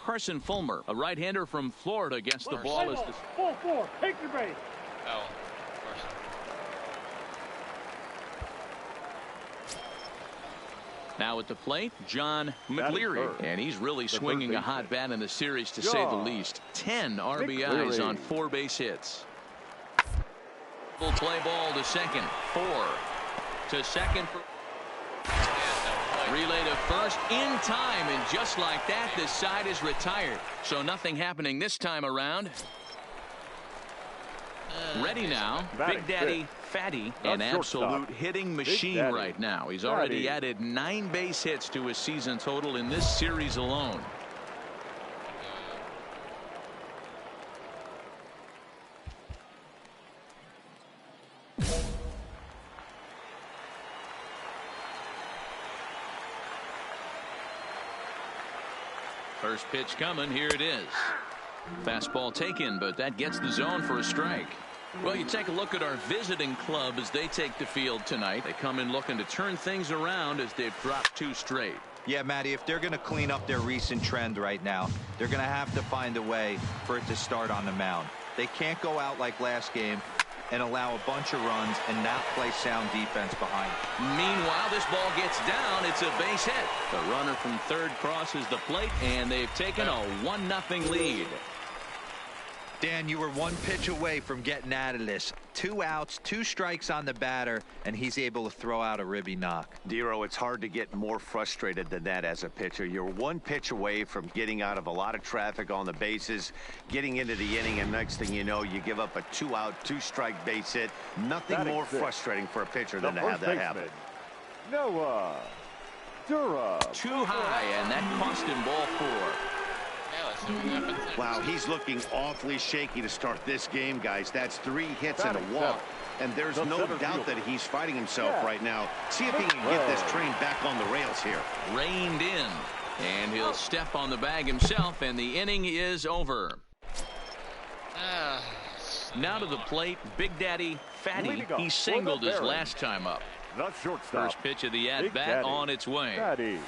Carson Fulmer, a right-hander from Florida, gets the ball as the 4-4. Take your base. Oh. Now at the plate, John McCleary, and he's really swinging a hot bat in the series, to say the least. 10 RBIs on 4 base hits. Full play ball to second. 4 to second. Relay to first in time, and just like that, this side is retired. So nothing happening this time around. Ready now, Big Daddy Fatty, an absolute hitting machine right now. He's already added 9 base hits to his season total in this series alone. First pitch coming, here it is. Fastball taken, but that gets the zone for a strike. Well, you take a look at our visiting club as they take the field tonight. They come in looking to turn things around as they've dropped 2 straight. Yeah, Matty, if they're going to clean up their recent trend right now, they're going to have to find a way for it to start on the mound. They can't go out like last game and allow a bunch of runs and not play sound defense behind. Meanwhile, this ball gets down. It's a base hit. The runner from third crosses the plate, and they've taken a 1-0 lead. Dan, you were 1 pitch away from getting out of this. 2 outs, 2 strikes on the batter, and he's able to throw out a ribby knock. Dero, it's hard to get more frustrated than that as a pitcher. You're 1 pitch away from getting out of a lot of traffic on the bases, getting into the inning, and next thing you know, you give up a 2-out, 2-strike base hit. Nothing more frustrating for a pitcher than to have that happen. Noah Dura. Too high, and that cost him ball 4. Wow, he's looking awfully shaky to start this game, guys. That's 3 hits and a walk, and there's no doubt that he's fighting himself right now. See if he can get this train back on the rails here. Reined in, and he'll step on the bag himself, and the inning is over. Now to the plate, Big Daddy Fatty. He singled his last time up. First pitch of the at-bat on its way.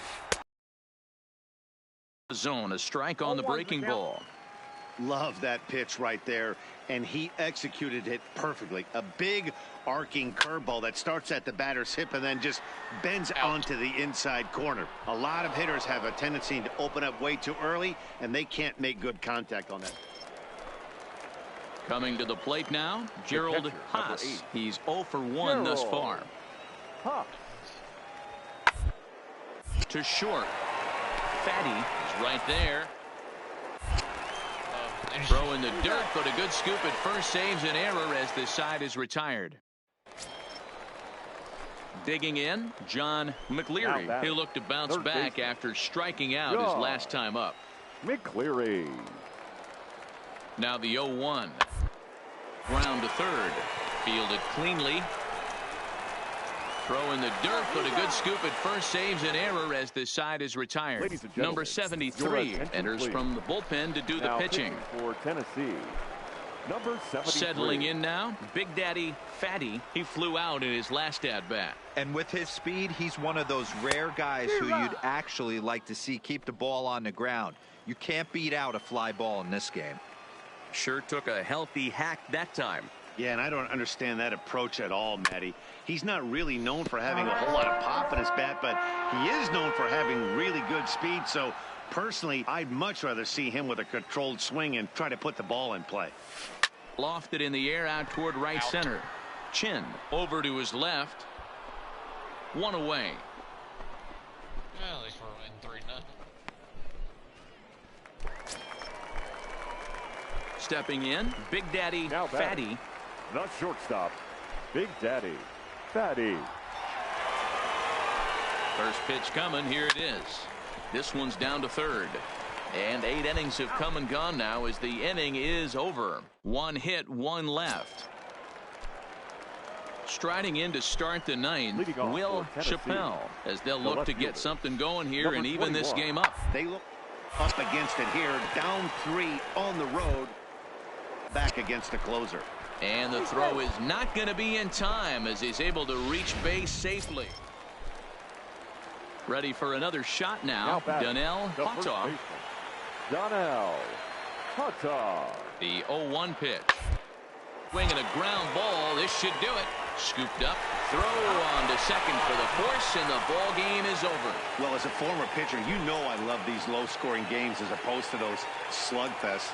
Zone, a strike on the breaking ball. Love that pitch right there, and he executed it perfectly. A big arcing curveball that starts at the batter's hip and then just bends onto the inside corner. A lot of hitters have a tendency to open up way too early, and they can't make good contact on that. Coming to the plate now, Gerald Haas. He's 0 for 1 thus far. To short. Fatty is right there. Throw in the dirt, but a good scoop at first saves an error as this side is retired. Digging in, John McCleary. He'll look to bounce back after striking out his last time up. McCleary. Now the 0-1. Ground to third. Fielded cleanly. Throw in the dirt, but a good scoop at first saves an error as this side is retired. Number 73 enters from the bullpen to do the pitching. For Tennessee, number 73. Settling in now, Big Daddy Fatty. He flew out in his last at-bat. And with his speed, he's one of those rare guys who you'd actually like to see keep the ball on the ground. You can't beat out a fly ball in this game. Sure took a healthy hack that time. Yeah, and I don't understand that approach at all, Matty. He's not really known for having a whole lot of pop in his bat, but he is known for having really good speed. So, personally, I'd much rather see him with a controlled swing and try to put the ball in play. Lofted in the air out toward right center. Chin over to his left. 1 away. Well, at least we're in 3-0. Stepping in, Big Daddy Fatty. The shortstop, Big Daddy Fatty. First pitch coming, here it is. This one's down to third. And 8 innings have come and gone now as the inning is over. 1 hit, 1 left. Striding in to start the 9th, Will Chappelle, as they'll look to get something going here and even this game up. They look up against it here, down 3 on the road, back against the closer. And the throw is not going to be in time as he's able to reach base safely. Ready for another shot now, Donnell Hottoff. Donnell. Hutta. The 0-1 pitch. Swinging a ground ball. This should do it. Scooped up. Throw on to second for the force, and the ball game is over. Well, as a former pitcher, you know I love these low-scoring games as opposed to those slugfests.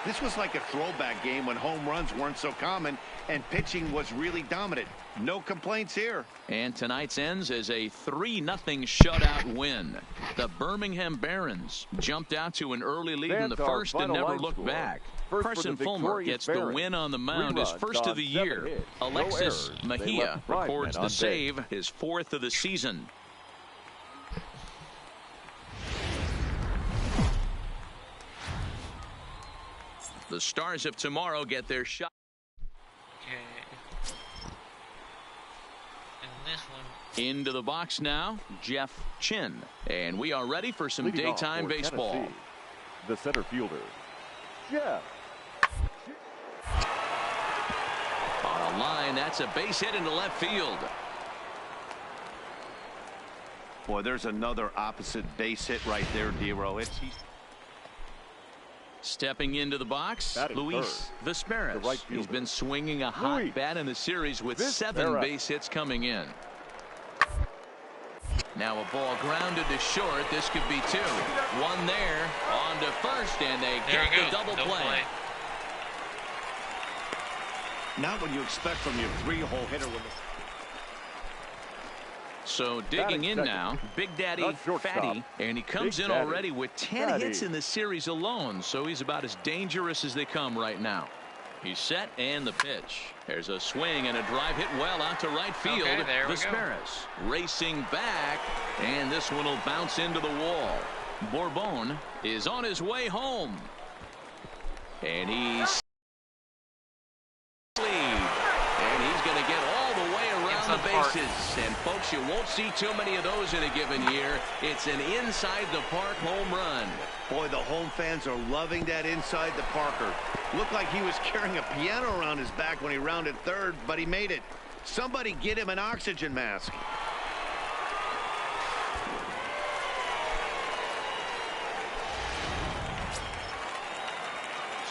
This was like a throwback game when home runs weren't so common and pitching was really dominant. No complaints here. And tonight's ends as a 3-0 shutout win. The Birmingham Barons jumped out to an early lead in the first and never looked back. Carson Fulmer gets the win on the mound, his first of the year. Alexis Mejia records the save, his 4th of the season. The Stars of tomorrow get their shot. Okay. And this one. Into the box now, Jeff Chin. And we are ready for some Leading daytime off for baseball. Tennessee, the center fielder, Jeff. On a line, that's a base hit into left field. Boy, there's another opposite base hit right there, Dero. Stepping into the box, Batting Luis Vizquez. right He's fielder. been swinging a hot Luis bat in the series with Vizquez. 7 base hits coming in. Now a ball grounded to short. This could be 2. One there, on to first, and they There get we the go. double play. Not what you expect from your 3-hole hitter. So digging Batting in second. now, Big Daddy Not shortstop. Fatty, and he comes Big in Daddy. already with 10 Fatty. hits in the series alone, so he's about as dangerous as they come right now. He's set, and the pitch. There's a swing and a drive hit well out to right field. Okay, there we go. Vizquez racing back, and this one will bounce into the wall. Bourbon is on his way home, and he's going to get all the way around the bases. And folks, you won't see too many of those in a given year. It's an inside the park home run. Boy, the home fans are loving that inside the Parker. Looked like he was carrying a piano around his back when he rounded third, but he made it. Somebody get him an oxygen mask.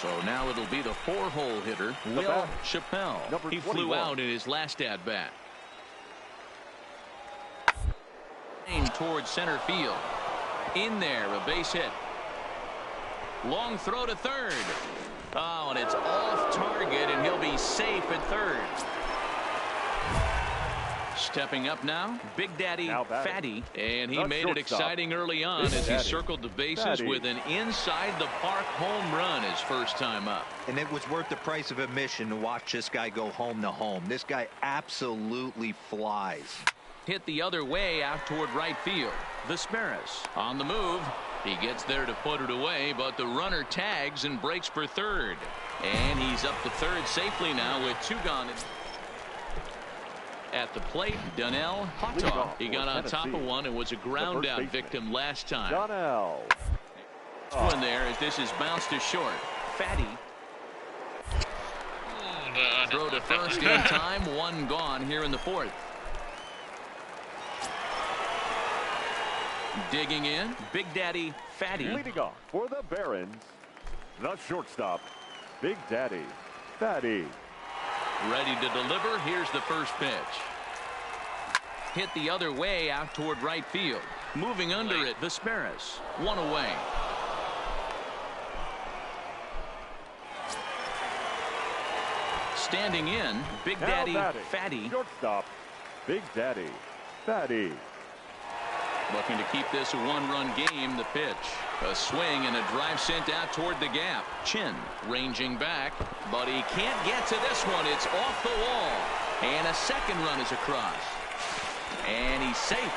So now it'll be the 4-hole hitter, Will batter, Chappelle. number He 21. flew out in his last at-bat. Towards center field. In there, a base hit. Long throw to third. Oh, and it's off target, and he'll be safe at third. Stepping up now, Big Daddy Now batting. Fatty, and he Not made it shortstop. exciting early on Big as he Daddy. circled the bases Fatty. with an inside the park home run his first time up. And it was worth the price of admission to watch this guy go home to home. This guy absolutely flies. Hit the other way out toward right field. Vizquez on the move. He gets there to put it away, but the runner tags and breaks for third. And he's up to third safely now with 2 gone. At the plate, Donnell Hutta. He got on top of one and was a ground out victim last time. Donnell. One there as this is bounced to short. Fatty. Throw to first in time. 1 gone here in the 4th. Digging in, Big Daddy Fatty. Leading off for the Barons, the shortstop, Big Daddy Fatty. Ready to deliver. Here's the first pitch. Hit the other way out toward right field. Moving under it, Vizquez. 1 away. Standing in, Big Now Daddy batting, Fatty. shortstop, Big Daddy Fatty. Looking to keep this a 1-run game. The pitch. A swing and a drive sent out toward the gap. Chin ranging back, but he can't get to this one. It's off the wall. And a second run is across. And he's safe.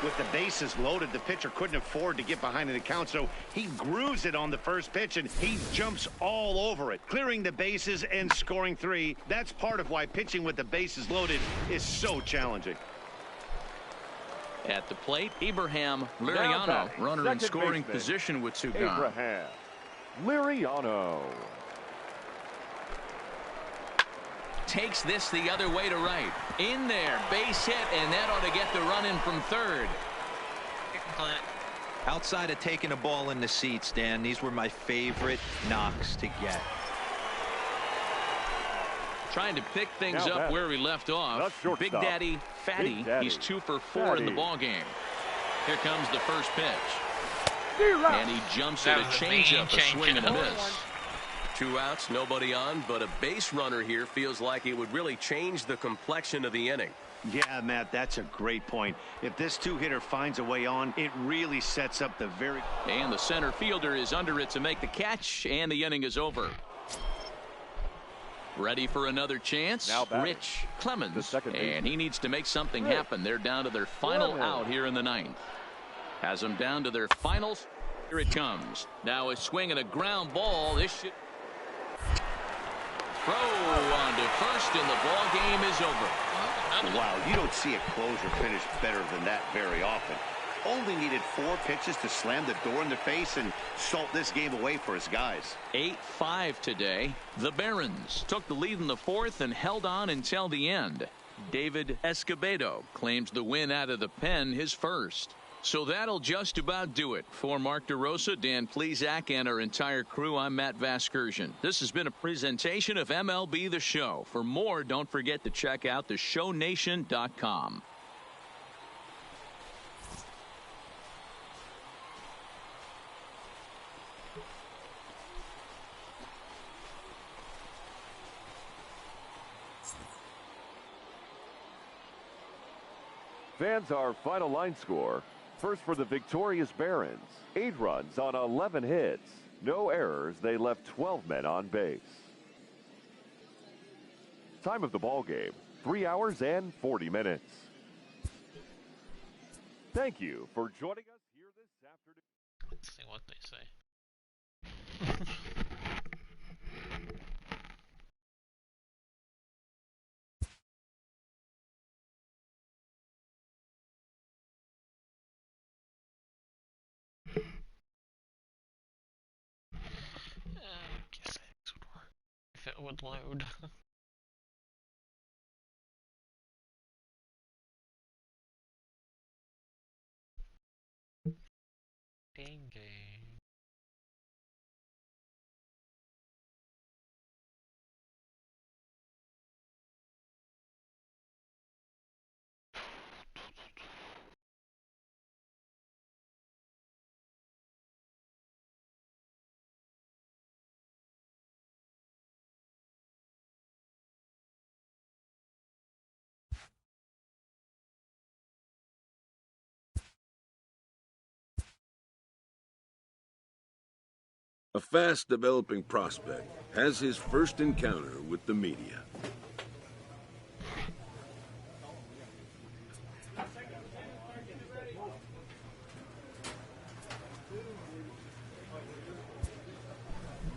With the bases loaded, the pitcher couldn't afford to get behind in the count, so he grooves it on the first pitch, and he jumps all over it, clearing the bases and scoring 3. That's part of why pitching with the bases loaded is so challenging. At the plate, Abraham Now Liriano, batting, runner in second scoring baseman, position with 2 gone. Abraham Liriano. Takes this the other way to right. In there, base hit, and that ought to get the run in from third. Outside of taking the ball in the seats, Dan, these were my favorite knocks to get. Trying to pick things Now up batter, where we left off. the Big shortstop. Daddy Fatty. Big Daddy He's 2 for 4 in the Fatty. ball game. Here comes the first pitch. D-Rock. And he jumps That at a was a changeup, mean a swing and a changeup. miss. 2 outs, nobody on, but a base runner here feels like it would really change the complexion of the inning. Yeah, Matt, that's a great point. If this two-hitter finds a way on, it really sets up the very... And the center fielder is under it to make the catch, and the inning is over. Ready for another chance? Now batting, Rich the Clemens. second baseman. And he needs to make something Rich happen. They're down to their final Clemens. out here in the ninth. Has them down to their finals. Here it comes. Now a swing and a ground ball. This should... Throw on to first, and the ball game is over. Wow, you don't see a closer finish better than that very often. Only needed 4 pitches to slam the door in the face and salt this game away for his guys. 8-5 today. The Barons took the lead in the 4th and held on until the end. David Escobedo claims the win out of the pen, his first. So that'll just about do it. For Mark DeRosa, Dan Plesac, and our entire crew, I'm Matt Vasgersian. This has been a presentation of MLB The Show. For more, don't forget to check out theshownation.com. Fans, our final line score. First for the victorious Barons. 8 runs on 11 hits. No errors. They left 12 men on base. Time of the ball game, 3 hours and 40 minutes. Thank you for joining us here this afternoon. Let's see what they say. I guess this would work if it would load. Dang it. A fast-developing prospect has his first encounter with the media.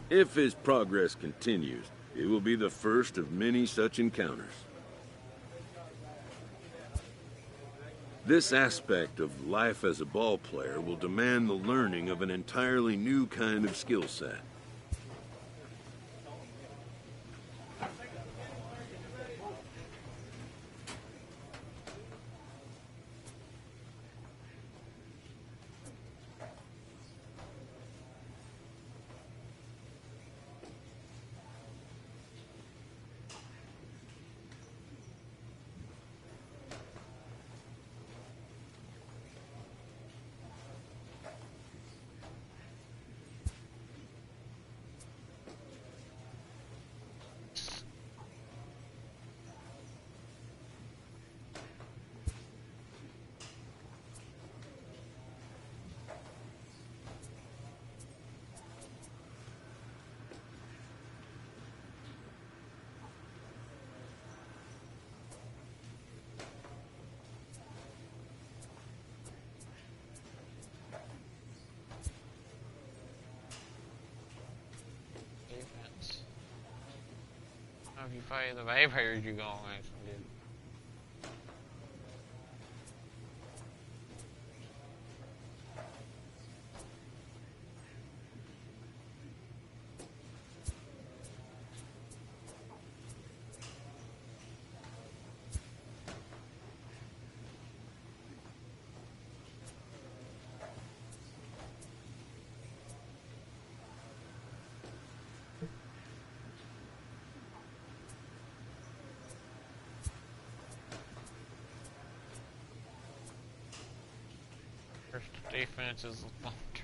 If his progress continues, it will be the first of many such encounters. This aspect of life as a ball player will demand the learning of an entirely new kind of skill set. Defense. If you play the Vapors, you're going actually do. defense is bumped.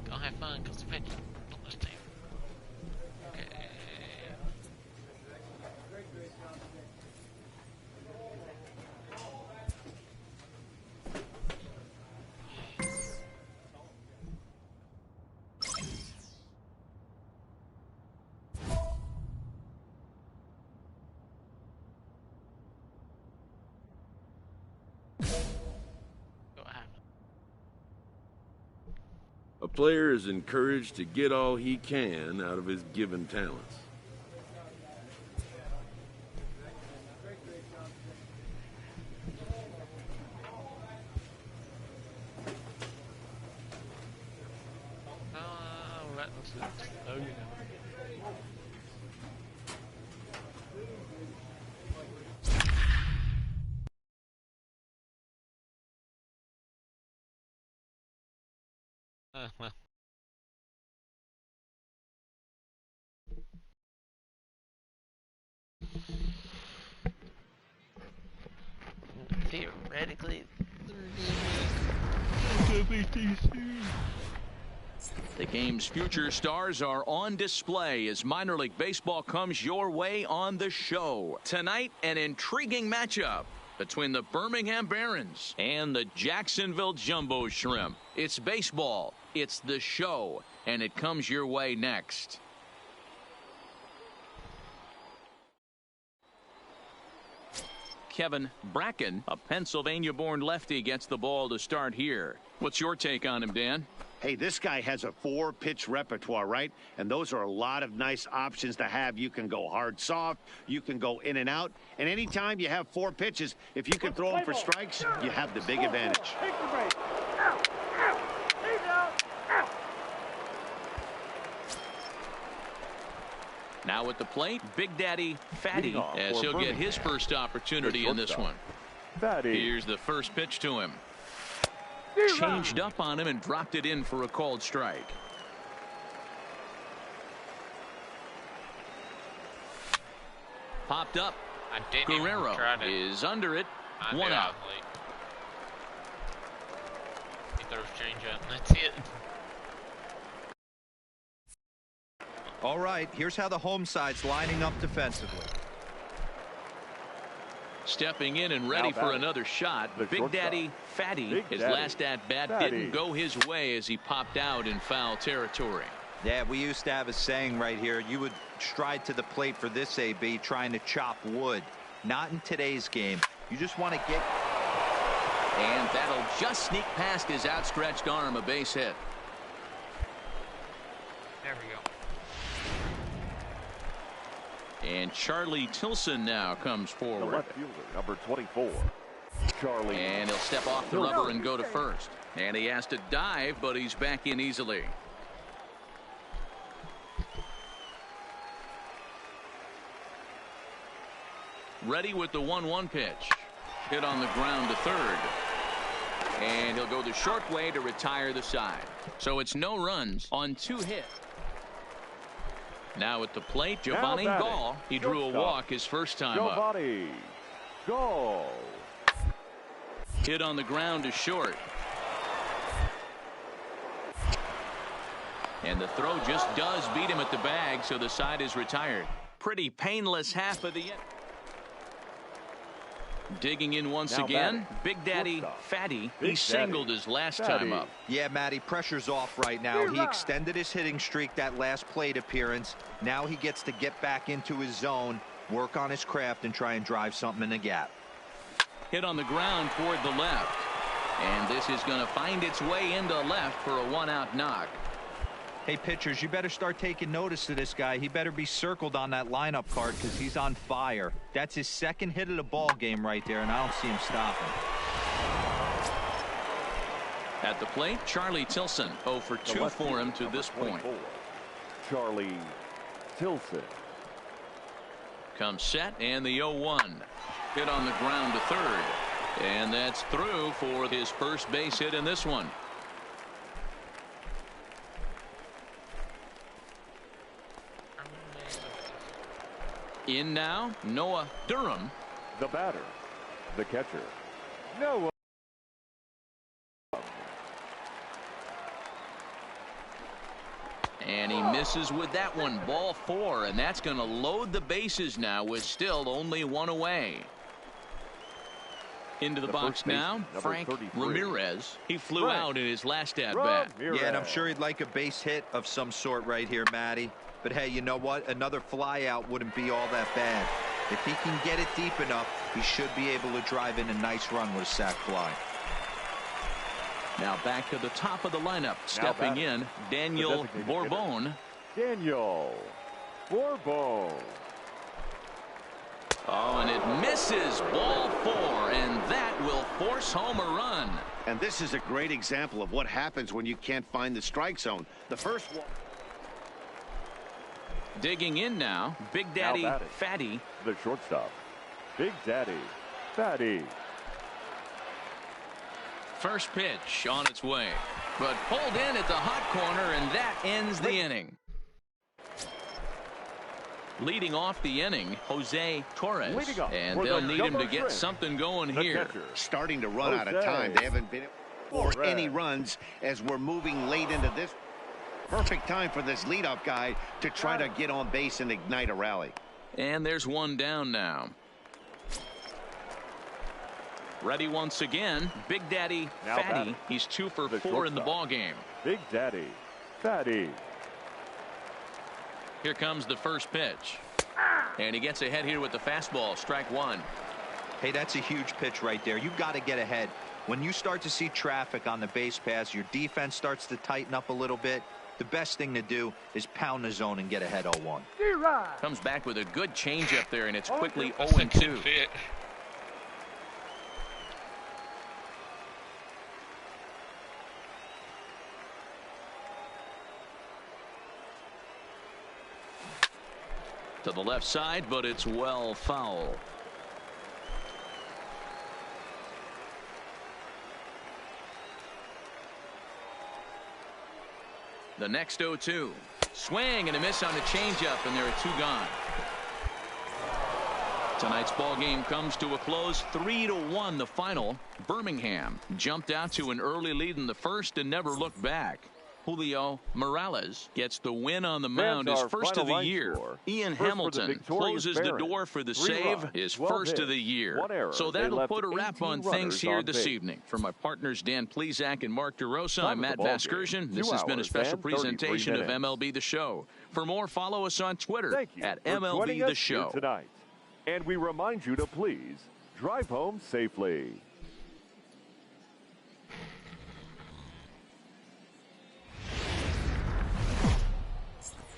Go have fun, cause the pitch on this team. Okay. A player is encouraged to get all he can out of his given talents. Oh, you know. Well. Theoretically, the game's future stars are on display as minor league baseball comes your way on the show. Tonight, an intriguing matchup between the Birmingham Barons and the Jacksonville Jumbo Shrimp. It's baseball, it's the show, and it comes your way next. Kevin Bracken, a Pennsylvania-born lefty, gets the ball to start here. What's your take on him, Dan? Hey, this guy has a 4-pitch repertoire, right? And those are a lot of nice options to have. You can go hard, soft. You can go in and out. And anytime you have 4 pitches, if you can throw them for strikes, you have the big advantage. Now at the plate, Big Daddy Fatty, as he'll get his first opportunity in this one. Here's the first pitch to him. Changed up on him and dropped it in for a called strike. Popped up. Guerrero is under it. 1 out. He throws change up. That's it. All right, here's how the home side's lining up defensively. Stepping in and ready for another shot. Big Daddy Fatty, his last at-bat didn't go his way as he popped out in foul territory. Yeah, we used to have a saying right here. You would stride to the plate for this AB trying to chop wood. Not in today's game. You just want to get... And that'll just sneak past his outstretched arm, a base hit. There we go. And Charlie Tilson now comes forward. The left fielder, number 24. Charlie. And he'll step off the rubber and go to first. And he has to dive, but he's back in easily. Ready with the 1-1 pitch. Hit on the ground to third. And he'll go the short way to retire the side. So it's no runs on 2 hits. Now at the plate, Giovanni Gall. He drew a walk his first time Giovanni Gall. Hit on the ground to short. And the throw just does beat him at the bag, so the side is retired. Pretty painless half of the inning. Digging in once again, Big Daddy Fatty. He singled his last time up. Yeah, Matty, pressure's off right now. He extended his hitting streak that last plate appearance. Now he gets to get back into his zone, work on his craft, and try and drive something in the gap. Hit on the ground toward the left. And this is going to find its way into left for a 1-out knock. Hey, pitchers, you better start taking notice of this guy. He better be circled on that lineup card because he's on fire. That's his second hit of the ball game right there, and I don't see him stopping. At the plate, Charlie Tilson, 0 for 2 for him to this point. Charlie Tilson. Comes set, and the 0-1. Hit on the ground to third. And that's through for his first base hit in this one. In now, Noah Durham. The batter, the catcher, Noah. And he misses with that one. Ball 4, and that's going to load the bases now with still only one away. Into the box now, Frank Ramirez. He flew out in his last at-bat. Yeah, and I'm sure he'd like a base hit of some sort right here, Matty. But hey, you know what? Another fly out wouldn't be all that bad. If he can get it deep enough, he should be able to drive in a nice run with a sac fly. Now back to the top of the lineup. Stepping in, Daniel Bourbon. Daniel Bourbon. Oh, and it misses. Ball 4, and that will force home a run. And this is a great example of what happens when you can't find the strike zone. The first one. Digging in now, Big Daddy Fatty. The shortstop, Big Daddy Fatty. First pitch on its way, but pulled in at the hot corner, and that ends the inning. Leading off the inning, Jose Torres, and they'll need him to get something going here. Starting to run out of time. They haven't been for any runs as we're moving late into this. Perfect time for this leadoff guy to try to get on base and ignite a rally. And there's one down now. Ready once again, Big Daddy Fatty. He's 2 for 4 in the ball game. Big Daddy Fatty. Here comes the first pitch, and he gets ahead here with the fastball. Strike 1. Hey, that's a huge pitch right there. You've got to get ahead. When you start to see traffic on the base pass, your defense starts to tighten up a little bit. The best thing to do is pound the zone and get ahead 0-1. Comes back with a good changeup there, and it's quickly 0-2. To the left side, but it's well foul. The next 0-2. Swing and a miss on the changeup, and there are 2 gone. Tonight's ball game comes to a close. 3-1 the final. Birmingham jumped out to an early lead in the first and never looked back. Julio Morales gets the win on the mound, his first of the year. Ian Hamilton closes the door for the save, his first of the year. So that'll put a wrap on things here this evening. For my partners Dan Plesac and Mark DeRosa, I'm Matt Vasgersian. This has been a special presentation of MLB The Show. For more, follow us on Twitter at MLB The Show. Tonight. And we remind you to please drive home safely.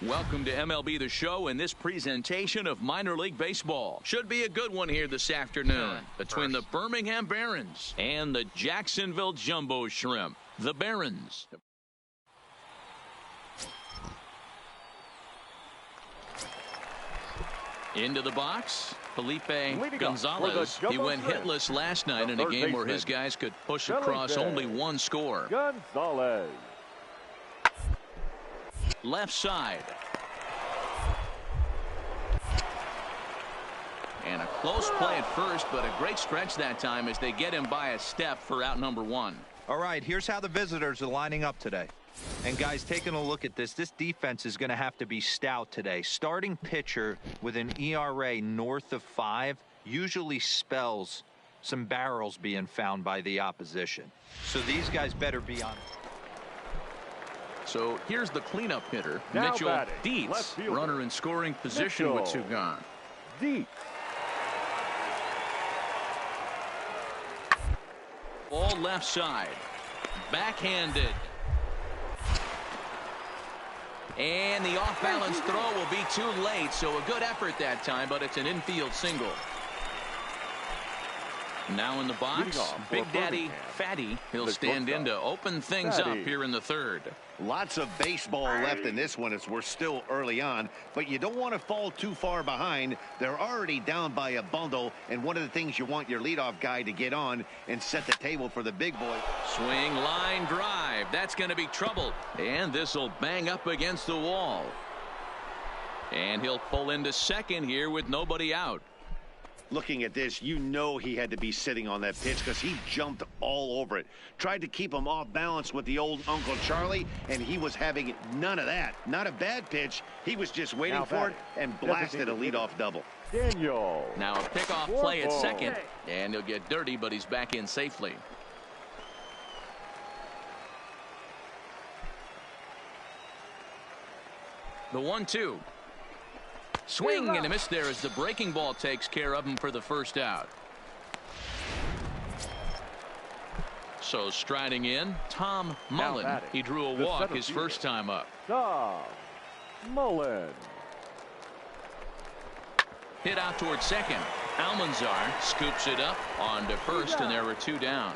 Welcome to MLB The Show and this presentation of minor league baseball. Should be a good one here this afternoon between the Birmingham Barons and the Jacksonville Jumbo Shrimp. The Barons. Into the box, Felipe Gonzalez. He went hitless last night in a game where his guys could push across only one score. Gonzalez. Left side. And a close play at first, but a great stretch that time as they get him by a step for out number 1. All right, here's how the visitors are lining up today. And guys, taking a look at this defense is going to have to be stout today. Starting pitcher with an ERA north of 5 usually spells some barrels being found by the opposition. So these guys better be on. So here's the cleanup hitter, Now Mitchell batting, Dietz, runner in scoring position with 2 gone. Dietz. Ball left side, backhanded. And the off-balance throw will be too late, so a good effort that time, but it's an infield single. Now in the box, Big Daddy Fatty. He'll stand in to open things up here in the 3rd. Lots of baseball left in this one as we're still early on, but you don't want to fall too far behind. They're already down by a bundle, and one of the things you want your leadoff guy to get on and set the table for the big boy. Swing, line drive. That's going to be trouble, and this will bang up against the wall. And he'll pull into second here with nobody out. Looking at this, you know he had to be sitting on that pitch because he jumped all over it. Tried to keep him off balance with the old Uncle Charlie, and he was having none of that. Not a bad pitch. He was just waiting for it and blasted a leadoff double. Daniel. Now a pickoff play at second, and he'll get dirty, but he's back in safely. The 1-2. Swing and a miss there as the breaking ball takes care of him for the first out. So striding in, Tom Mullen. He drew a walk his first time up. Tom Mullen. Hit out towards second. Almanzar scoops it up on to first, and there were two down.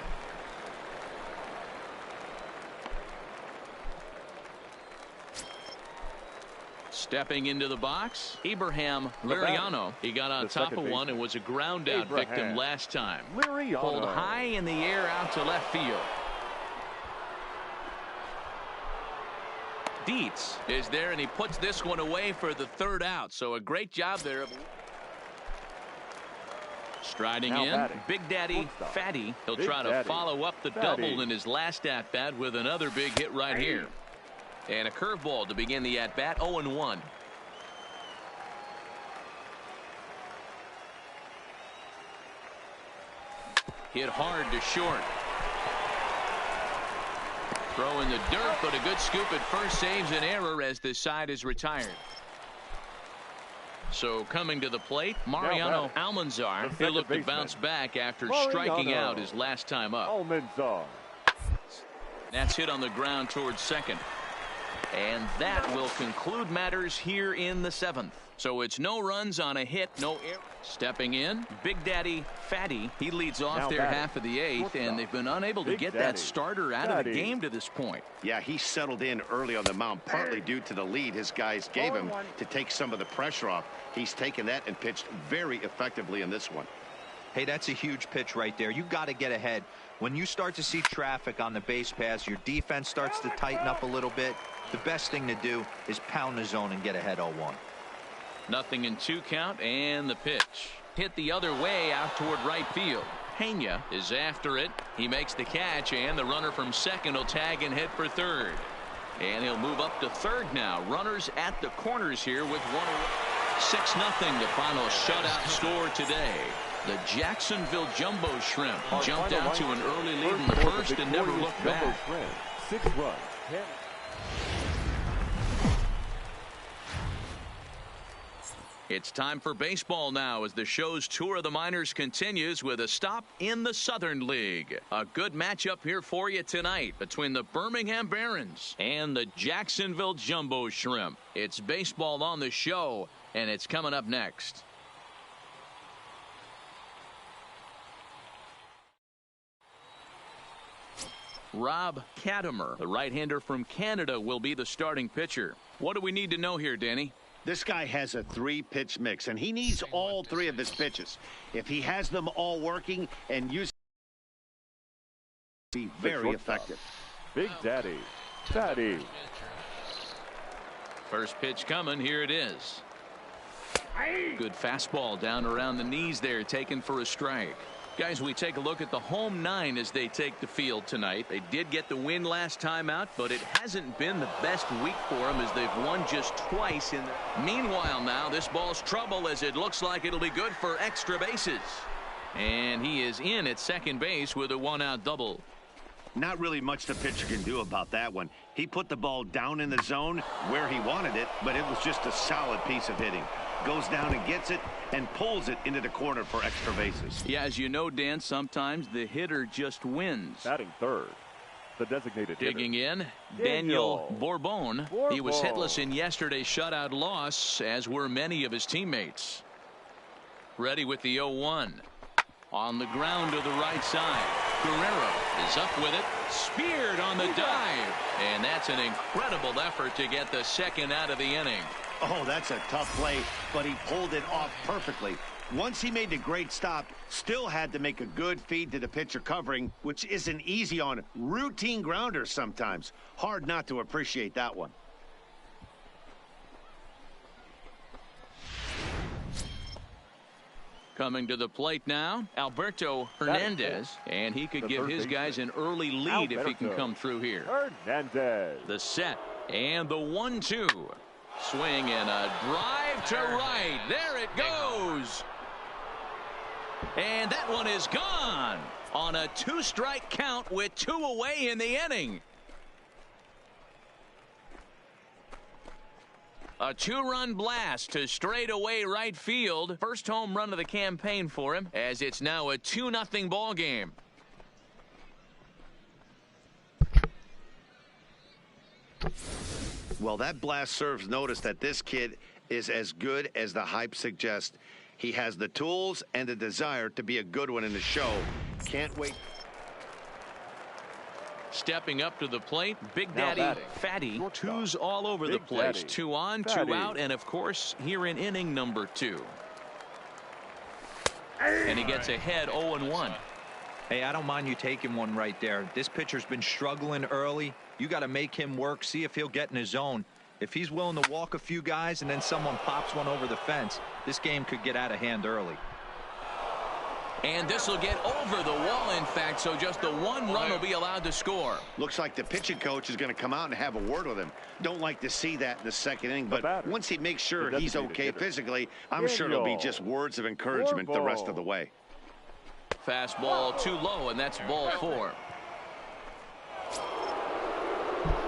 Stepping into the box, Abraham Liriano. He got on top of one and was a ground out victim last time. Pulled high in the air out to left field. Dietz is there, and he puts this one away for the third out. So a great job there. Striding in, Big Daddy Fatty. He'll try to follow up the double in his last at-bat with another big hit right here. And a curveball to begin the at-bat, 0-1. Hit hard to short. Throw in the dirt, but a good scoop at first saves an error as the side is retired. So coming to the plate, Mariano Almanzar. He'll look to bounce back after striking out his last time up. Almanzar. That's hit on the ground towards second. And that will conclude matters here in the seventh. So it's no runs on a hit, no error. Stepping in, Big Daddy Fatty. He leads off their half of the eighth, and they've been unable to get that starter out of the game to this point. Yeah, he settled in early on the mound, partly due to the lead his guys gave him to take some of the pressure off. He's taken that and pitched very effectively in this one. Hey, that's a huge pitch right there. You got to get ahead. When you start to see traffic on the base pass, your defense starts to tighten up a little bit. The best thing to do is pound the zone and get ahead 0-1. Nothing in 2 count, and the pitch hit the other way out toward right field. Pena is after it. He makes the catch, and the runner from second will tag and hit for third. And he'll move up to third now. Runners at the corners here with 6-0, the final shutout score today. The Jacksonville Jumbo Shrimp jumped out to an early lead in the first and never looked back. 6 runs. It's time for baseball now as the show's tour of the minors continues with a stop in the Southern League. A good matchup here for you tonight between the Birmingham Barons and the Jacksonville Jumbo Shrimp. It's baseball on the show, and it's coming up next. Rob Katimer, the right-hander from Canada, will be the starting pitcher. What do we need to know here, Danny? This guy has a 3-pitch mix, and he needs all 3 of his pitches. If he has them all working and use, be very effective. Big Daddy Fatty. First pitch coming. Here it is. Good fastball down around the knees there, taken for a strike. Guys, we take a look at the home 9 as they take the field tonight. They did get the win last time out, but it hasn't been the best week for them as they've won just twice in the... Meanwhile now, this ball's trouble as it looks like it'll be good for extra bases. And he is in at second base with a 1-out double. Not really much the pitcher can do about that one. He put the ball down in the zone where he wanted it, but it was just a solid piece of hitting. Goes down and gets it and pulls it into the corner for extra bases. Yeah, as you know, Dan, sometimes the hitter just wins. Batting third, the designated digging hitter. in, Daniel Bourbon. He was hitless in yesterday's shutout loss, as were many of his teammates. Ready with the 0-1. On the ground to the right side. Guerrero is up with it. Speared on the dive. And that's an incredible effort to get the second out of the inning. Oh, that's a tough play, but he pulled it off perfectly. Once he made the great stop, still had to make a good feed to the pitcher covering, which isn't easy on routine grounders sometimes. Hard not to appreciate that one. Coming to the plate now, Alberto Hernandez, and he could give his guys an early lead if he can come through here. Hernandez. The set and the 1-2. Swing and a drive to right. There it goes. And that one is gone on a 2-strike count with 2 away in the inning. A 2-run blast to straightaway right field. First home run of the campaign for him, as it's now a 2-0 ball game. Well, that blast serves notice that this kid is as good as the hype suggests. He has the tools and the desire to be a good one in the show. Can't wait. Stepping up to the plate, Big Daddy Fatty. 2s all over the place. 2 on, 2 out, and of course, here in inning number 2. And he gets ahead 0-1. Hey, I don't mind you taking one right there. This pitcher's been struggling early. You got to make him work, see if he'll get in his zone. If he's willing to walk a few guys and then someone pops one over the fence, this game could get out of hand early. And this will get over the wall, in fact, so just the 1 run will be allowed to score. Looks like the pitching coach is going to come out and have a word with him. Don't like to see that in the second inning, but once he makes sure he's okay physically, I'm sure it'll be just words of encouragement the rest of the way. Fastball too low, and that's ball 4.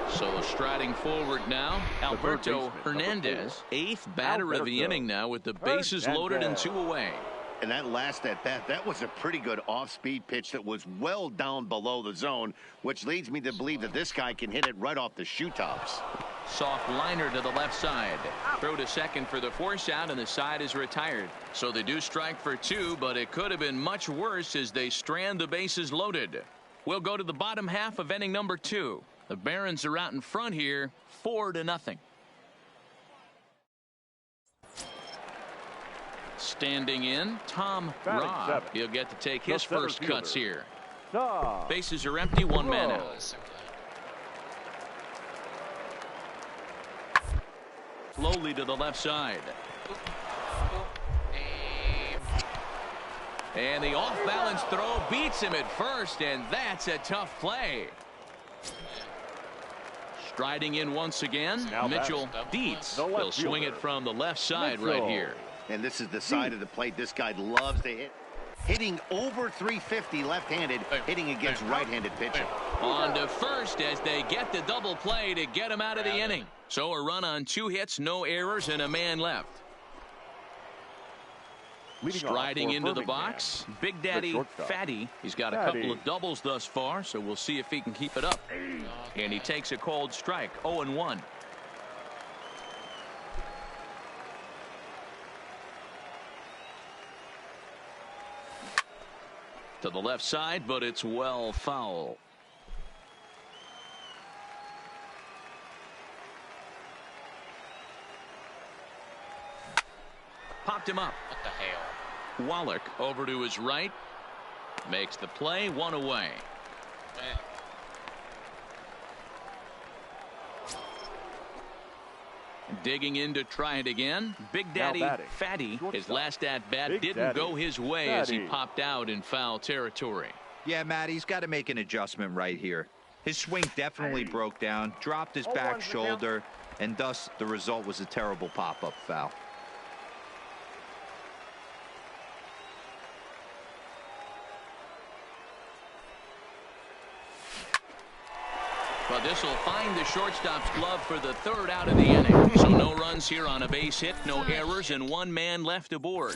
So striding forward now, Alberto Hernandez, 8th batter of the inning now with the bases loaded and 2 away. And that last at bat, that was a pretty good off-speed pitch that was well down below the zone, which leads me to believe that this guy can hit it right off the shoe tops. Soft liner to the left side. Throw to second for the force out, and the side is retired. So they do strike for 2, but it could have been much worse as they strand the bases loaded. We'll go to the bottom half of inning number 2. The Barons are out in front here, 4-0. Standing in, Tom Robb. He'll get to take his first cuts here. Bases are empty, 1 man out. Slowly to the left side. And the off-balance throw beats him at first, and that's a tough play. Striding in once again, Mitchell Dietz. He'll swing it from the left side right here. And this is the side of the plate this guy loves to hit. Hitting over 350 left-handed, hitting against right-handed pitching. On to first as they get the double play to get him out of the inning. So a run on 2 hits, no errors, and a man left. Striding into the box, Big Daddy Fatty. He's got a couple of doubles thus far, so we'll see if he can keep it up. And he takes a cold strike, 0-1. To the left side, but it's well foul. Popped him up. What the hell? Wallach over to his right. Makes the play, 1 away. Man. Digging in to try it again. Big Daddy Fatty. His last at bat didn't go his way as he popped out in foul territory. Yeah, Matt, he's got to make an adjustment right here. His swing definitely broke down, dropped his back shoulder, and thus the result was a terrible pop-up foul. But this will find the shortstop's glove for the 3rd out of the inning. So no runs here on a base hit, no errors, and 1 man left aboard.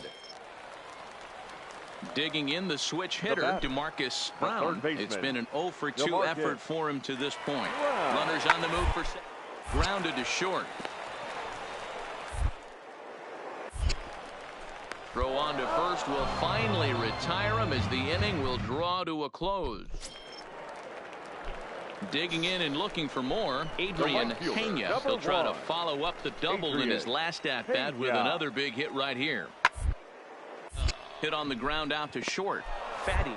Digging in the switch hitter, DeMarcus Brown. It's been an 0 for 2 effort for him to this point. Runners on the move for grounded to short. Throw on to first will finally retire him as the inning will draw to a close. Digging in and looking for more, Adrian Pena. He'll try to follow up the double in his last at-bat with another big hit right here. Hit on the ground out to short. Fatty.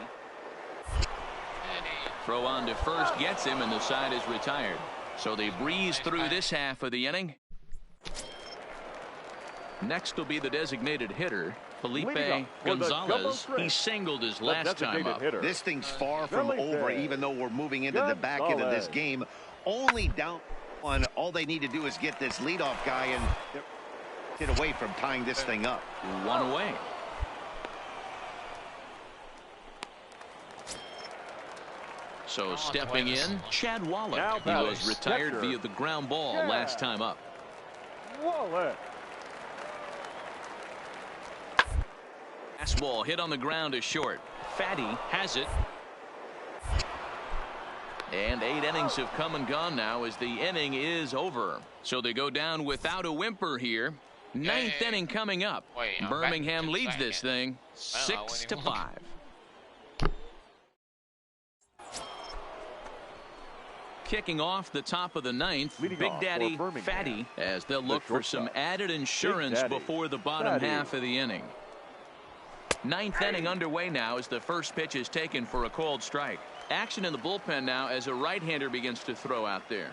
Throw on to first gets him, and the side is retired. So they breeze through this half of the inning. Next will be the designated hitter, Felipe Gonzalez. He singled his last time up. This thing's far from over, even though we're moving into the back end of this game. Only down one. All they need to do is get this leadoff guy and get away from tying this thing up. One away. So stepping in, Chad Wallach. He was retired via the ground ball last time up. Wallach. Fastball hit on the ground is short. Fatty has it. And 8 innings have come and gone now as the inning is over. So they go down without a whimper here. 9th inning coming up. Birmingham leads this thing 6-5. Kicking off the top of the 9th, Big Daddy Fatty, as they'll look for some added insurance before the bottom half of the inning. 9th inning underway now as the first pitch is taken for a called strike. Action in the bullpen now as a right-hander begins to throw out there.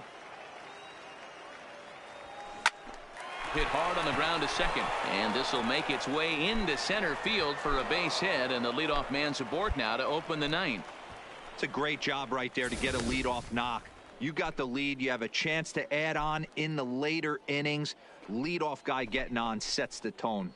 Hit hard on the ground to second, and this will make its way into center field for a base hit, and the leadoff man's aboard now to open the 9th. It's a great job right there to get a leadoff knock. You got the lead. You have a chance to add on in the later innings. Leadoff guy getting on sets the tone.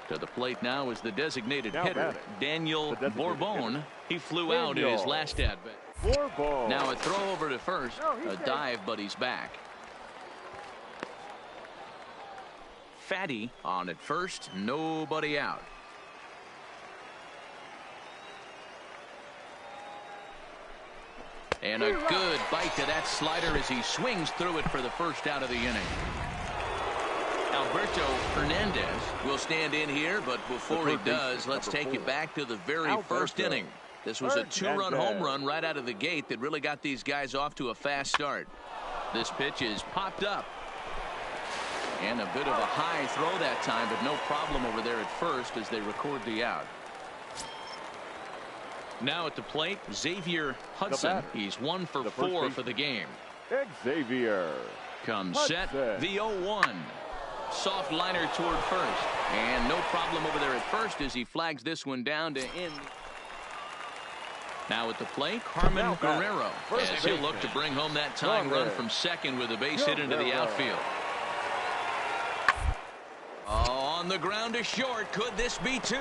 To the plate now is the designated hitter, Daniel Bourbon. He flew out in his last at-bat. Now a throw over to first. A dive, but he's back. Fatty on at first. Nobody out. And a good bite to that slider as he swings through it for the first out of the inning. Alberto Hernandez will stand in here, but before he does, let's take it back to the very first inning. This was a 2-run home run right out of the gate that really got these guys off to a fast start. This pitch is popped up. And a bit of a high throw that time, but no problem over there at first as they record the out. Now at the plate, Xavier Hudson. He's 1 for 4 for the game. Xavier comes set, the 0-1. Soft liner toward first, and no problem over there at first as he flags this one down to end. Now at the plate, Carmen Guerrero, as he'll look to bring home that tying run from second with a base hit into the outfield. On the ground to short. Could this be 2?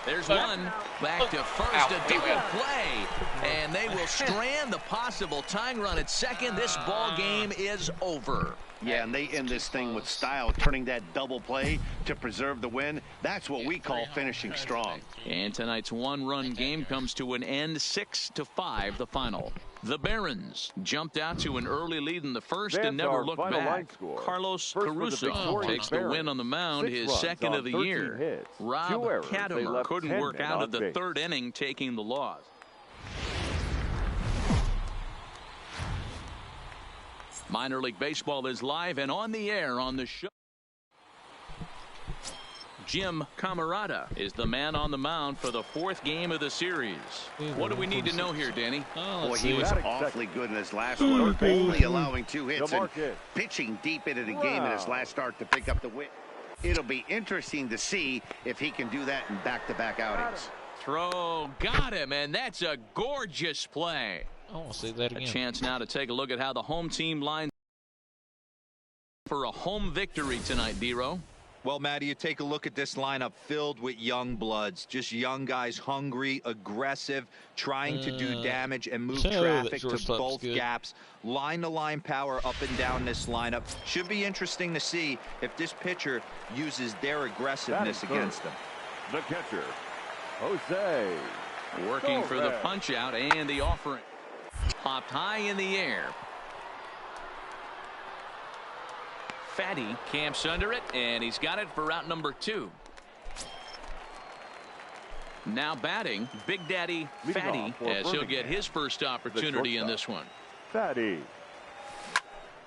There's one. Back to first. A double play. And they will strand the possible tying run at second. This ball game is over. Yeah, and they end this thing with style, turning that double play to preserve the win. That's what we call finishing strong. And tonight's 1-run game comes to an end, 6-5 the final. The Barons jumped out to an early lead in the first and never looked back. Carlos Caruso takes the win on the mound, his second of the year. Rob Katimer couldn't work out of the 3rd inning, taking the loss. Minor League Baseball is live and on the air on the show. Jim Camarada is the man on the mound for the 4th game of the series. What do we need to know here, Danny? Boy, he was awfully good in his last one, only allowing 2 hits and pitching deep into the game in his last start to pick up the win. It'll be interesting to see if he can do that in back-to-back outings. Throw, got him, and that's a gorgeous play. Oh, say that again. A chance now to take a look at how the home team lines for a home victory tonight, D-Row. Well, Matty, you take a look at this lineup filled with young bloods, just young guys, hungry, aggressive, trying to do damage and move traffic to both gaps. Line-to-line power up and down this lineup. Should be interesting to see if this pitcher uses their aggressiveness against them. The catcher, Jose. Working for the punch out and the offering. Popped high in the air. Fatty camps under it, and he's got it for route number 2. Now batting, Big Daddy Fatty, as he'll get his first opportunity in this one. Fatty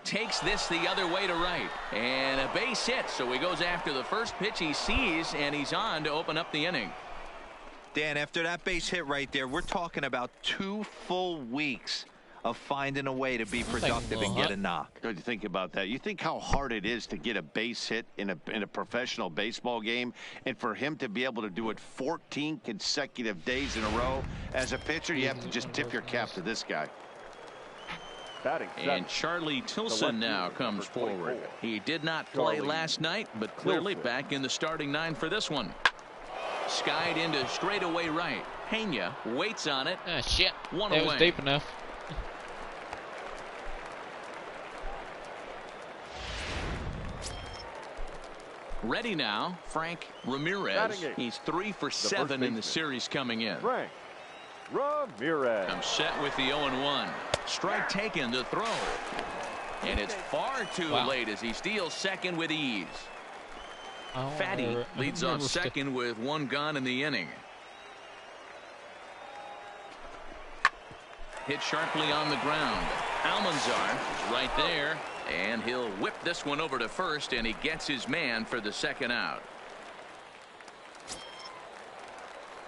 takes this the other way to right, and a base hit, so he goes after the first pitch he sees, and he's on to open up the inning. Dan, after that base hit right there, we're talking about 2 full weeks of finding a way to be productive and get a knock. Good to think about that. You think how hard it is to get a base hit in a professional baseball game, and for him to be able to do it 14 consecutive days in a row. As a pitcher, you have to just tip your cap to this guy. And Charlie Tilson now comes forward. He did not play last night, but clearly back in the starting 9 for this one. Skied into straightaway right. Pena waits on it. Ah, shit. One That away. was deep enough. Ready now, Frank Ramirez. He's 3 for 7 in the series coming in. Frank Ramirez. Comes set with the 0-1. Strike taken to throw. And it's far too late as he steals second with ease. Fatty leads off second with 1 gone in the inning. Hit sharply on the ground. Almanzar is right there, and he'll whip this one over to first, and he gets his man for the second out.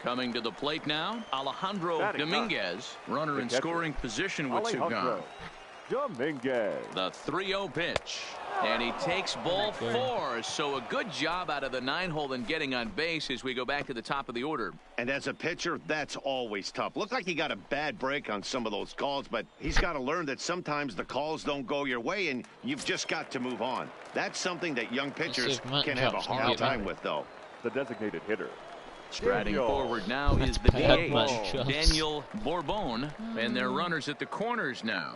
Coming to the plate now, Alejandro Dominguez, runner in scoring position with 2 gone. Dominguez. The 3-0 pitch, and he takes ball 4. So a good job out of the 9-hole in getting on base as we go back to the top of the order. And as a pitcher, that's always tough. Looked like he got a bad break on some of those calls, but he's got to learn that sometimes the calls don't go your way, and you've just got to move on. That's something that young pitchers can have a hard time with, though. The designated hitter. Striding forward now is the DH, Daniel Bourbon, and their runners at the corners now.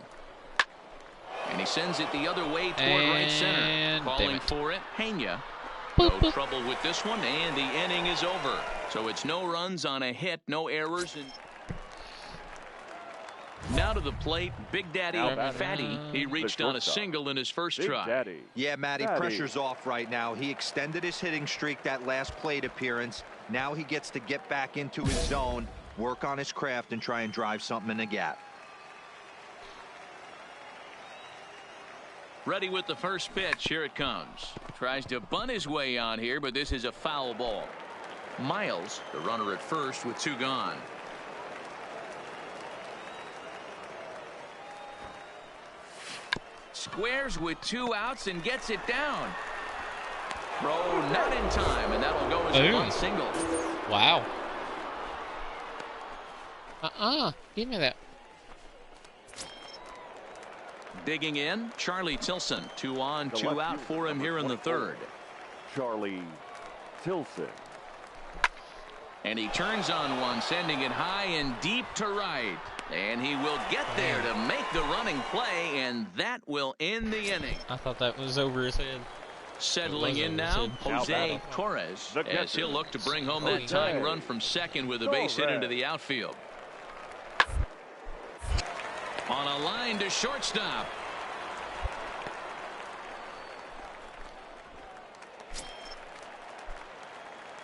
And he sends it the other way toward right center. Calling for it, Pena. No trouble with this one, and the inning is over. So it's no runs on a hit, no errors. And now to the plate, Big Daddy Fatty. He reached on a single in his first try. Yeah, Matty, pressure's off right now. He extended his hitting streak that last plate appearance. Now he gets to get back into his zone, work on his craft, and try and drive something in the gap. Ready with the first pitch. Here it comes. Tries to bunt his way on here, but this is a foul ball. Miles, the runner at first with 2 gone. Squares with 2 outs and gets it down. Throw not in time, and that'll go as a 1 single. Wow. Give me that. Digging in, Charlie Tilson. 2 on, 2 out for him here in the 3rd. Charlie Tilson. And he turns on one, sending it high and deep to right. And he will get there to make the running play, and that will end the inning. I thought that was over his head. Settling in now, Jose Torres, as he'll look to bring home that tying run from second with a base hit into the outfield. On a line to shortstop.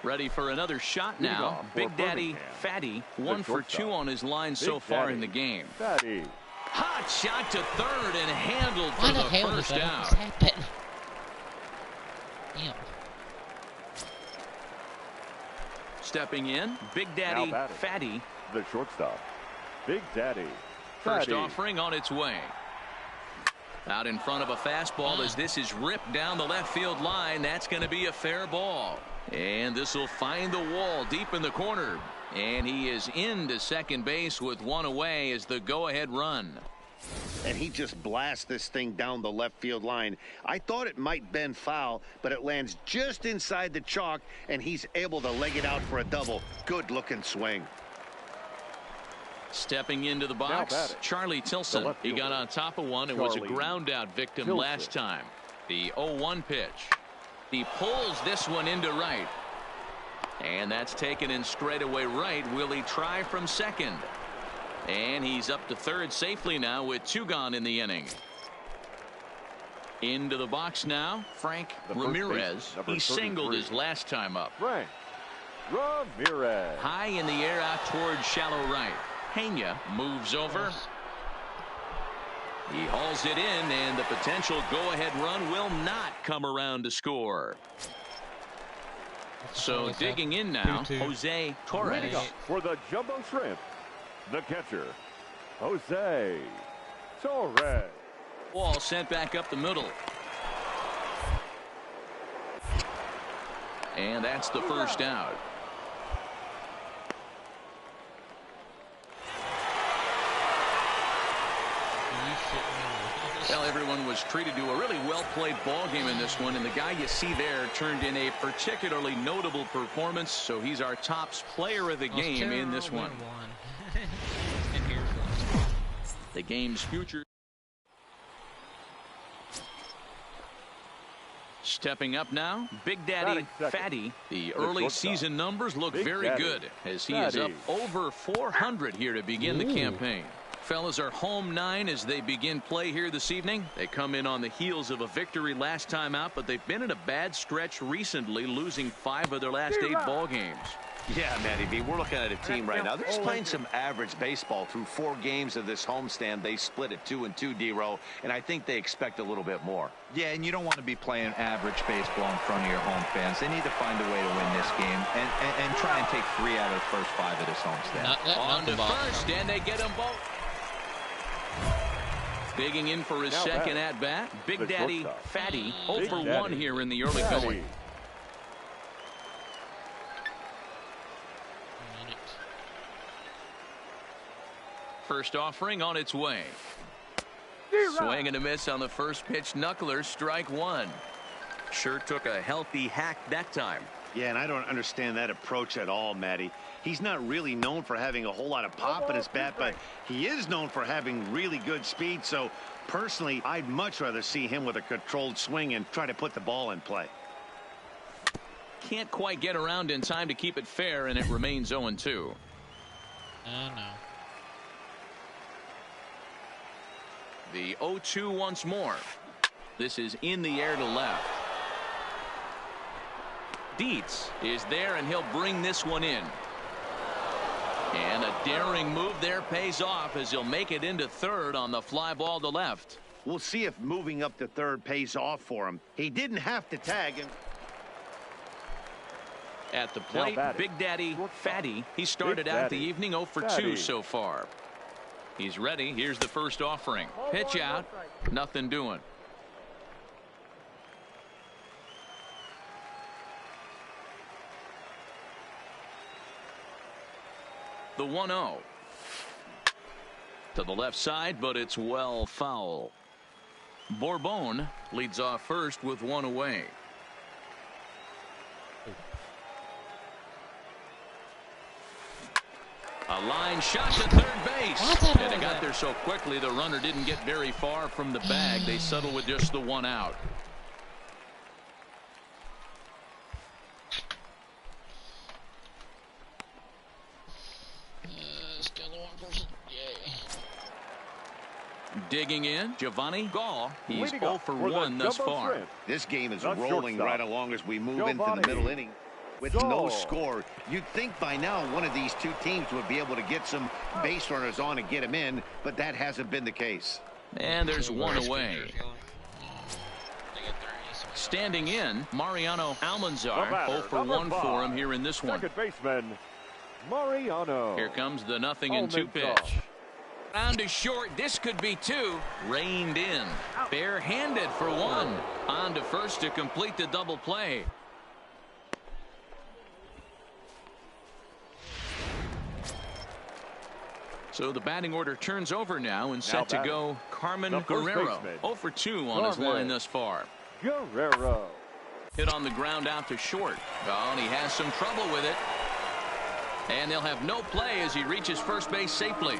Ready for another shot now. Big Daddy Fatty, 1 for 2 on his line so far in the game. Fatty. Hot shot to third and handled for the first out. Damn. Stepping in, Big Daddy Fatty. The shortstop. Big Daddy. First offering on its way. Out in front of a fastball as this is ripped down the left field line. That's going to be a fair ball. And this will find the wall deep in the corner. And he is into second base with 1 away as the go-ahead run. And he just blasts this thing down the left field line. I thought it might bend foul, but it lands just inside the chalk, and he's able to leg it out for a double. Good-looking swing. Stepping into the box, Charlie Tilson. He got on top of one and was a ground-out victim last time. The 0-1 pitch. He pulls this one into right. And that's taken in straightaway right. Will he try from second? And he's up to third safely now with 2 gone in the inning. Into the box now, Frank Ramirez. He singled his last time up. Frank Ramirez. High in the air out towards shallow right. Pena moves over. He hauls it in, and the potential go-ahead run will not come around to score. So digging in now, Jose Torres. For the jumbo shrimp, the catcher, Jose Torres. Ball sent back up the middle. And that's the first out. Well, everyone was treated to a really well-played ball game in this one, and the guy you see there turned in a particularly notable performance, so he's our top player of the game in this one. The game's future. Stepping up now, Big Daddy Fatty. The early season numbers look very good as he is up over 400 here to begin the campaign. Fellas are home 9 as they begin play here this evening. They come in on the heels of a victory last time out, but they've been in a bad stretch recently, losing 5 of their last 8 ball games. Yeah, Matty B, we're looking at a team right now. They're just playing some average baseball through 4 games of this homestand. They split at 2-2, D-Row, and I think they expect a little bit more. Yeah, and you don't want to be playing average baseball in front of your home fans. They need to find a way to win this game and try and take 3 out of the first 5 of this homestand. On to first, and they get them both. Digging in for his second at-bat, Big Daddy Fatty, 0 for 1 here in the early going. First offering on its way. Swing and a miss on the first pitch. Knuckler, strike 1. Sure took a healthy hack that time. Yeah, and I don't understand that approach at all, Matty. He's not really known for having a whole lot of pop in his bat, but he is known for having really good speed. So, personally, I'd much rather see him with a controlled swing and try to put the ball in play. Can't quite get around in time to keep it fair, and it remains 0-2. No. The 0-2 once more. This is in the air to left. Dietz is there, and he'll bring this one in. And a daring move there pays off as he'll make it into third on the fly ball to left. We'll see if moving up to third pays off for him. He didn't have to tag him. At the plate, Big Daddy Fatty. He started out the evening 0 for 2 so far. He's ready. Here's the first offering. Pitch out. Nothing doing. The 1-0. To the left side, but it's well foul. Bourbon leads off first with 1 away. A line shot to third base. And it got there so quickly the runner didn't get very far from the bag. They settle with just the 1 out. Digging in, Giovanni Gall. He's 0 for 1 thus far. This game is rolling right along as we move into the middle inning. With no score, you'd think by now one of these 2 teams would be able to get some base runners on and get them in, but that hasn't been the case. And there's 1 away. Standing in, Mariano Almanzar. 0 for 1 for him here in this one. Second baseman, Mariano. Here comes the 0-2 pitch. Round to short. This could be 2. Reined in. Barehanded for 1. On to first to complete the double play. So the batting order turns over now and set to go Carmen Guerrero. 0 for 2 on his line thus far. Guerrero. Hit on the ground out to short. Oh, and he has some trouble with it. And they'll have no play as he reaches first base safely.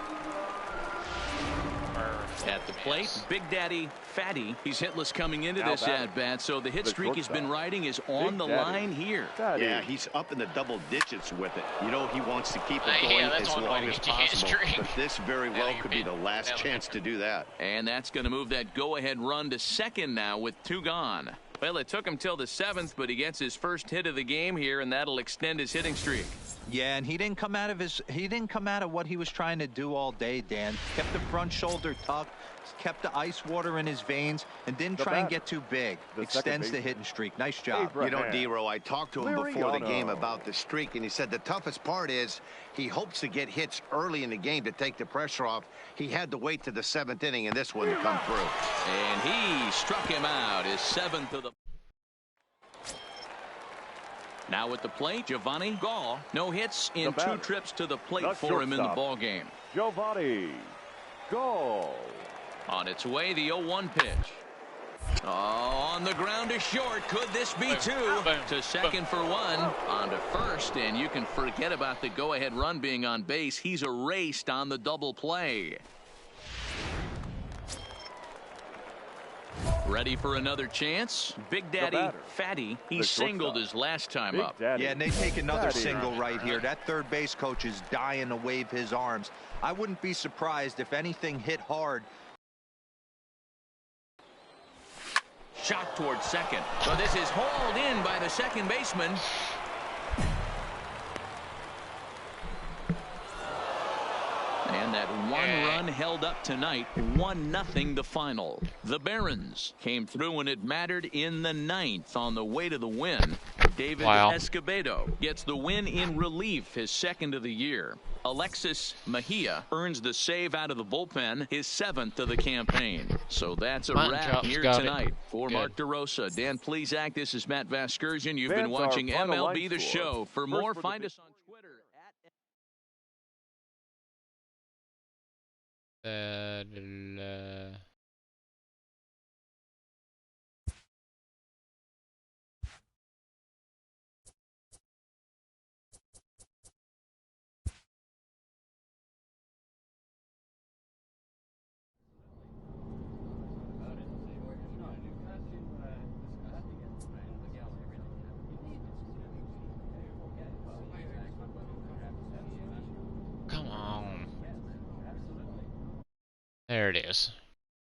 At the plate, Big Daddy Fatty. He's hitless coming into this at-bat, so the hit streak he's been riding is on the line here. Yeah, he's up in the double digits with it. You know, he wants to keep it going as long as possible, but this very well could be the last chance to do that. And that's going to move that go-ahead run to second now with 2 gone. Well, it took him till the 7th, but he gets his first hit of the game here, and that'll extend his hitting streak. Yeah, and he didn't come out of what he was trying to do all day, Dan. Kept the front shoulder tucked, kept the ice water in his veins, and didn't try and get too big. Extends the hitting streak. Nice job. You know, D-Row, I talked to him before the game about the streak, and he said the toughest part is he hopes to get hits early in the game to take the pressure off. He had to wait to the 7th inning in this one to come through. And he struck him out, his 7th of the... Now at the plate, Giovanni Gall. No hits in 2 trips to the plate for him in the ball game. Giovanni Gall. On its way, the 0-1 pitch. Oh, on the ground to short. Could this be 2? To second for 1. On to first, and you can forget about the go-ahead run being on base. He's erased on the double play. Ready for another chance? Big Daddy Fatty. He singled his last time up. Yeah, and they take another single right here. That third base coach is dying to wave his arms. I wouldn't be surprised if anything hit hard. Shot towards second. So this is hauled in by the second baseman. And that 1 run held up tonight. 1-0 the final. The Barons came through when it mattered in the 9th on the way to the win. David Escobedo gets the win in relief, his 2nd of the year. Alexis Mejia earns the save out of the bullpen, his 7th of the campaign. So that's a wrap here tonight. For Mark DeRosa, Dan Plesac, this is Matt Vasgersian. You've been watching MLB The Show. For more, find us on Twitter at... Come on. There it is.